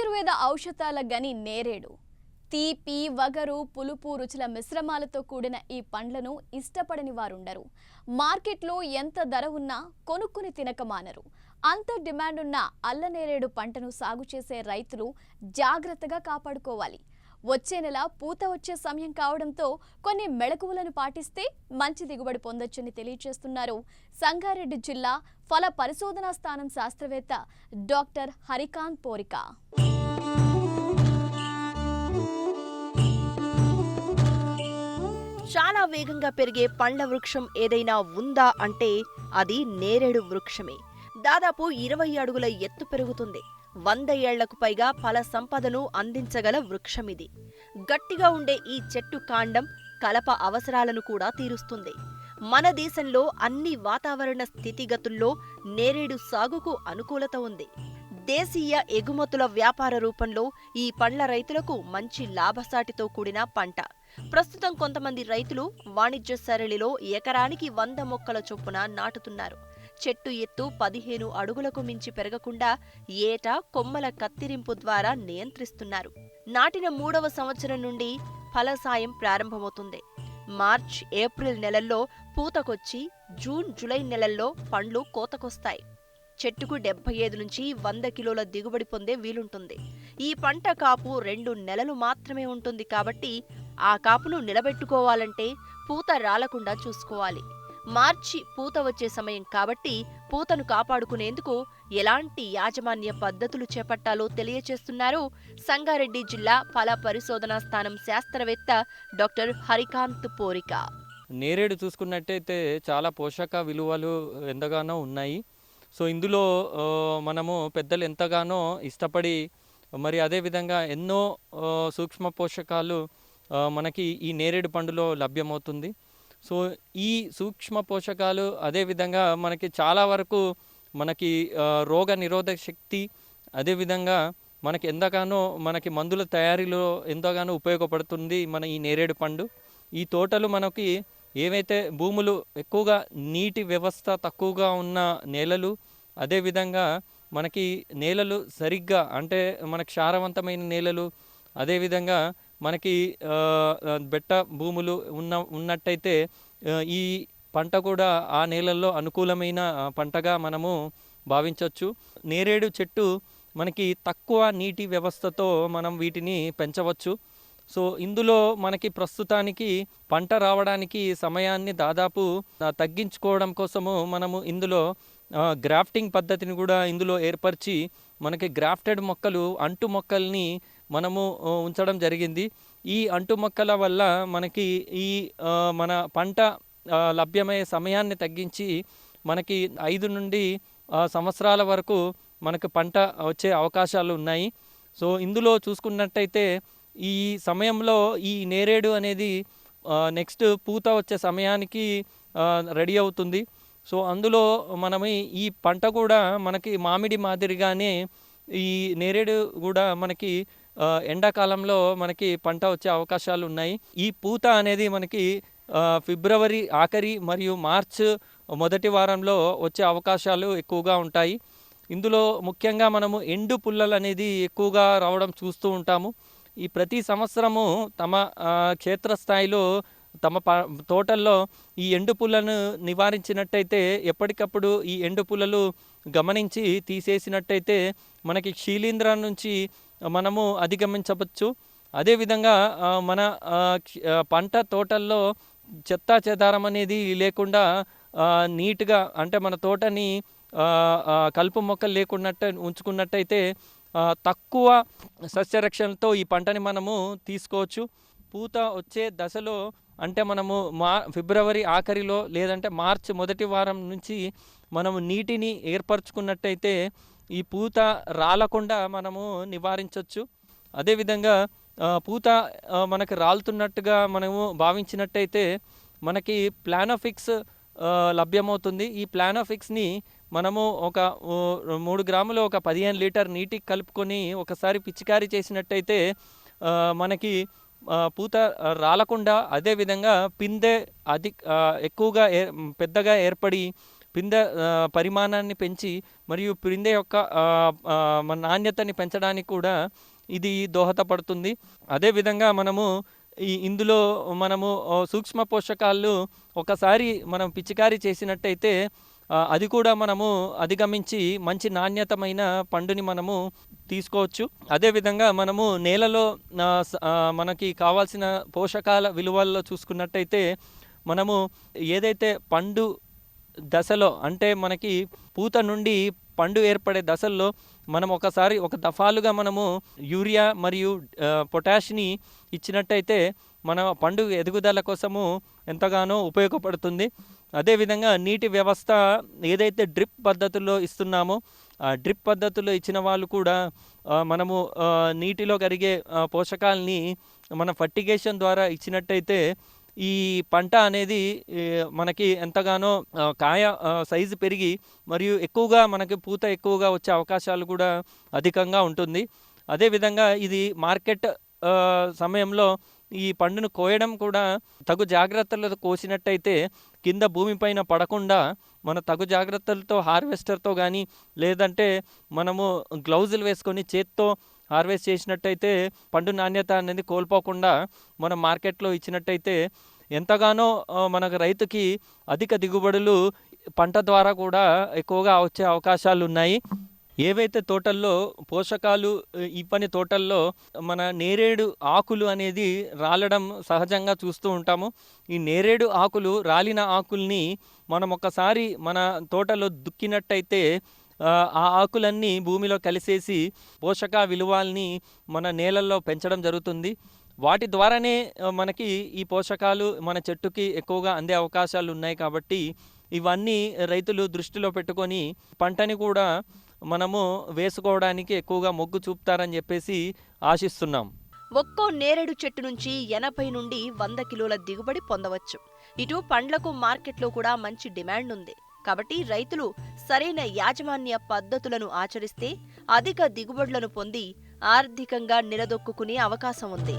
ఆయుర్వేద ఔషధాల గని నేరేడు తీపి వగరు పులుపు రుచుల మిశ్రమాలతో కూడిన ఈ పండ్లను ఇష్టపడని వారుండరు. మార్కెట్లో ఎంత ధర ఉన్నా కొనుక్కుని తినక మానరు. అంత డిమాండ్ ఉన్న అల్లనేరేడు పంటను సాగు చేసే రైతులు జాగ్రత్తగా కాపాడుకోవాలి. వచ్చే నెల పూత వచ్చే సమయం కావడంతో కొన్ని మెళకువలను పాటిస్తే మంచి దిగుబడి పొందొచ్చని తెలియజేస్తున్నారు సంగారెడ్డి జిల్లా ఫల పరిశోధనా స్థానం శాస్త్రవేత్త డాక్టర్ హరికాంత్ పోరిక. చాలా వేగంగా పెరిగే పండ్ల వృక్షం ఏదైనా ఉందా అంటే అది నేరేడు వృక్షమే. దాదాపు 20 అడుగుల ఎత్తు పెరుగుతుంది. 100 ఏళ్లకు పైగా ఫల సంపదను అందించగల వృక్షమిది. గట్టిగా ఉండే ఈ చెట్టు కాండం కలప అవసరాలను కూడా తీరుస్తుంది. మన దేశంలో అన్ని వాతావరణ స్థితిగతుల్లో నేరేడు సాగుకు అనుకూలత ఉంది. దేశీయ ఎగుమతుల వ్యాపార రూపంలో ఈ పండ్ల రైతులకు మంచి లాభసాటితో కూడిన పంట. ప్రస్తుతం కొంతమంది రైతులు వాణిజ్య సరళిలో ఎకరానికి 100 మొక్కల చొప్పున నాటుతున్నారు. చెట్టు ఎత్తు 15 అడుగులకు మించి పెరగకుండా ఏటా కొమ్మల కత్తిరింపు ద్వారా నియంత్రిస్తున్నారు. నాటిన 3వ సంవత్సరం నుండి ఫలసాయం ప్రారంభమవుతుంది. మార్చ్, ఏప్రిల్ నెలల్లో పూతకొచ్చి జూన్, జూలై నెలల్లో పండ్లు కోతకొస్తాయి. చెట్టుకు 75 నుంచి 100 కిలోల దిగుబడి పొందే వీలుంటుంది. ఈ పంట కాపు 2 నెలలు మాత్రమే ఉంటుంది కాబట్టి ఆ కాపును నిలబెట్టుకోవాలంటే పూత రాలకుండా చూసుకోవాలి. మార్చి పూత వచ్చే సమయం కాబట్టి పూతను కాపాడుకునేందుకు ఎలాంటి యాజమాన్య పద్ధతులు చేపట్టాలో తెలియచేస్తున్నారు సంగారెడ్డి జిల్లా ఫల పరిశోధనా స్థానం శాస్త్రవేత్త డాక్టర్ హరికాంత్ పోరిక. నేరేడు చూసుకున్నట్టయితే చాలా పోషక విలువలు ఎంతగానో ఉన్నాయి. సో ఇందులో మనము పెద్దలు ఎంతగానో ఇష్టపడి మరి అదేవిధంగా ఎన్నో సూక్ష్మ పోషకాలు మనకి ఈ నేరేడు పండులో లభ్యమవుతుంది. సో ఈ సూక్ష్మ పోషకాలు అదేవిధంగా మనకి చాలా వరకు మనకి రోగ నిరోధక శక్తి, అదేవిధంగా మనకి ఎంతగానో మనకి మందుల తయారీలో ఎంతగానో ఉపయోగపడుతుంది మన ఈ నేరేడు పండు. ఈ తోటలు మనకి ఏవైతే భూములు ఎక్కువగా నీటి వ్యవస్థ తక్కువగా ఉన్న నేలలు, అదేవిధంగా మనకి నేలలు సరిగ్గా అంటే మనకి క్షారవంతమైన నేలలు, అదేవిధంగా మనకి బెట్ట భూములు ఉన్నట్టయితే ఈ పంట కూడా ఆ నేలల్లో అనుకూలమైన పంటగా మనము భావించవచ్చు. నేరేడు చెట్టు మనకి తక్కువ నీటి వ్యవస్థతో మనం వీటిని పెంచవచ్చు. సో ఇందులో మనకి ప్రస్తుతానికి పంట రావడానికి సమయాన్ని దాదాపు తగ్గించుకోవడం కోసము మనము ఇందులో గ్రాఫ్టింగ్ పద్ధతిని కూడా ఇందులో ఏర్పరిచి మనకి గ్రాఫ్టెడ్ మొక్కలు, అంటు మొక్కల్ని మనము ఉంచడం జరిగింది. ఈ అంటు మొక్కల వల్ల మనకి ఈ మన పంట లభ్యమయ్యే సమయాన్ని తగ్గించి మనకి 5 నుండి సంవత్సరాల వరకు మనకు పంట వచ్చే అవకాశాలు ఉన్నాయి. సో ఇందులో చూసుకున్నట్టయితే ఈ సమయంలో ఈ నేరేడు అనేది నెక్స్ట్ పూత వచ్చే సమయానికి రెడీ అవుతుంది. సో అందులో మనం ఈ పంట కూడా మనకి మామిడి మాదిరిగానే ఈ నేరేడు కూడా మనకి ఎండాకాలంలో మనకి పంట వచ్చే అవకాశాలు ఉన్నాయి. ఈ పూత అనేది మనకి ఫిబ్రవరి ఆఖరి మరియు మార్చ్ మొదటి వారంలో వచ్చే అవకాశాలు ఎక్కువగా ఉంటాయి. ఇందులో ముఖ్యంగా మనము ఎండు పుల్లలు అనేది ఎక్కువగా రావడం చూస్తూ ఉంటాము. ఈ ప్రతి సంవత్సరము తమ క్షేత్రస్థాయిలో తమ తోటల్లో ఈ ఎండు పుల్లను నివారించినట్టయితే, ఎప్పటికప్పుడు ఈ ఎండు పుల్లలు గమనించి తీసేసినట్టయితే మనకి శీలీంధ్రం నుంచి మనము అధిగమించవచ్చు. అదేవిధంగా మన పంట తోటల్లో చెత్తా చెదారం అనేది లేకుండా నీట్గా అంటే మన తోటని కలుపు మొక్కలు లేకుండా ఉంచుకున్నట్టయితే తక్కువ సస్యరక్షణతో ఈ పంటని మనము తీసుకోవచ్చు. పూత వచ్చే దశలో అంటే మనము ఫిబ్రవరి ఆఖరిలో లేదంటే మార్చి మొదటి వారం నుంచి మనము నీటిని ఏర్పరచుకున్నట్టయితే ఈ పూత రాలకుండా మనము నివారించవచ్చు. అదేవిధంగా పూత మనకి రాలుతున్నట్టుగా మనము భావించినట్టయితే మనకి ప్లానోఫిక్స్ లభ్యమవుతుంది. ఈ ప్లానోఫిక్స్ని మనము ఒక 3 గ్రాములు ఒక 15 లీటర్ నీటికి కలుపుకొని ఒకసారి పిచికారీ చేసినట్టయితే మనకి పూత రాలకుండా, అదేవిధంగా పిందె ఎక్కువగా పెద్దగా ఏర్పడి పిందె పరిమాణాన్ని పెంచి మరియు పిందె యొక్క మన నాణ్యతని పెంచడానికి కూడా ఇది దోహదపడుతుంది. అదేవిధంగా మనము ఇందులో మనము సూక్ష్మ పోషకాలు ఒకసారి మనం పిచికారీ చేసినట్టయితే అది కూడా మనము అధిగమించి మంచి నాణ్యతమైన పండుని మనము తీసుకోవచ్చు. అదేవిధంగా మనము నేలలో మనకి కావాల్సిన పోషకాల విలువల్లో చూసుకున్నట్టయితే మనము ఏదైతే పండు దశలో అంటే మనకి పూత నుండి పండు ఏర్పడే దశల్లో మనం ఒక దఫాలుగా మనము యూరియా మరియు పొటాష్ని ఇచ్చినట్టయితే మన పండు ఎదుగుదల కోసము ఎంతగానో ఉపయోగపడుతుంది. అదేవిధంగా నీటి వ్యవస్థ ఏదైతే డ్రిప్ పద్ధతుల్లో ఇస్తున్నామో ఆ డ్రిప్ పద్ధతుల్లో ఇచ్చిన వాళ్ళు కూడా మనము నీటిలో కరిగే పోషకాలని మన ఫర్టిగేషన్ ద్వారా ఇచ్చినట్టయితే ఈ పంట అనేది మనకి ఎంతగానో కాయ సైజు పెరిగి మరియు ఎక్కువగా మనకి పూత ఎక్కువగా వచ్చే అవకాశాలు కూడా అధికంగా ఉంటుంది. అదేవిధంగా ఇది మార్కెట్ సమయంలో ఈ పండును కోయడం కూడా తగు జాగ్రత్తలతో కోసినట్టయితే కింద భూమిపైన పడకుండా మన తగు జాగ్రత్తలతో హార్వెస్టర్తో కానీ లేదంటే మనము గ్లౌజులు వేసుకొని చేత్తో హార్వెస్ట్ చేసినట్టయితే పండు నాణ్యత అనేది కోల్పోకుండా మనం మార్కెట్లో ఇచ్చినట్టయితే ఎంతగానో మనకు రైతుకి అధిక దిగుబడులు పంట ద్వారా కూడా ఎక్కువగా వచ్చే అవకాశాలు ఉన్నాయి. ఏవైతే తోటల్లో పోషకాలు ఇవ్వని తోటల్లో మన నేరేడు ఆకులు అనేది రాలడం సహజంగా చూస్తూ ఉంటాము. ఈ నేరేడు ఆకులు రాలిన ఆకుల్ని మనం ఒకసారి మన తోటలో దుక్కినట్టయితే ఆ ఆకులన్నీ భూమిలో కలిసేసి పోషక విలువల్ని మన నేలల్లో పెంచడం జరుగుతుంది. వాటి ద్వారానే మనకి ఈ పోషకాలు మన చెట్టుకి ఎక్కువగా అందే అవకాశాలు ఉన్నాయి. కాబట్టి ఇవన్నీ రైతులు దృష్టిలో పెట్టుకొని పంటని కూడా మనము వేసుకోవడానికి ఎక్కువగా మొగ్గు చూపుతారని చెప్పేసి ఆశిస్తున్నాం. ఒక్కో నేరేడు చెట్టు నుంచి 80 నుండి 100 కిలోల దిగుబడి పొందవచ్చు. ఇటు పండ్లకు మార్కెట్లో కూడా మంచి డిమాండ్ ఉంది. కాబట్టి రైతులు సరైన యాజమాన్య పద్ధతులను ఆచరిస్తే అధిక దిగుబడులను పొంది ఆర్థికంగా నిలదొక్కునే అవకాశం ఉంది.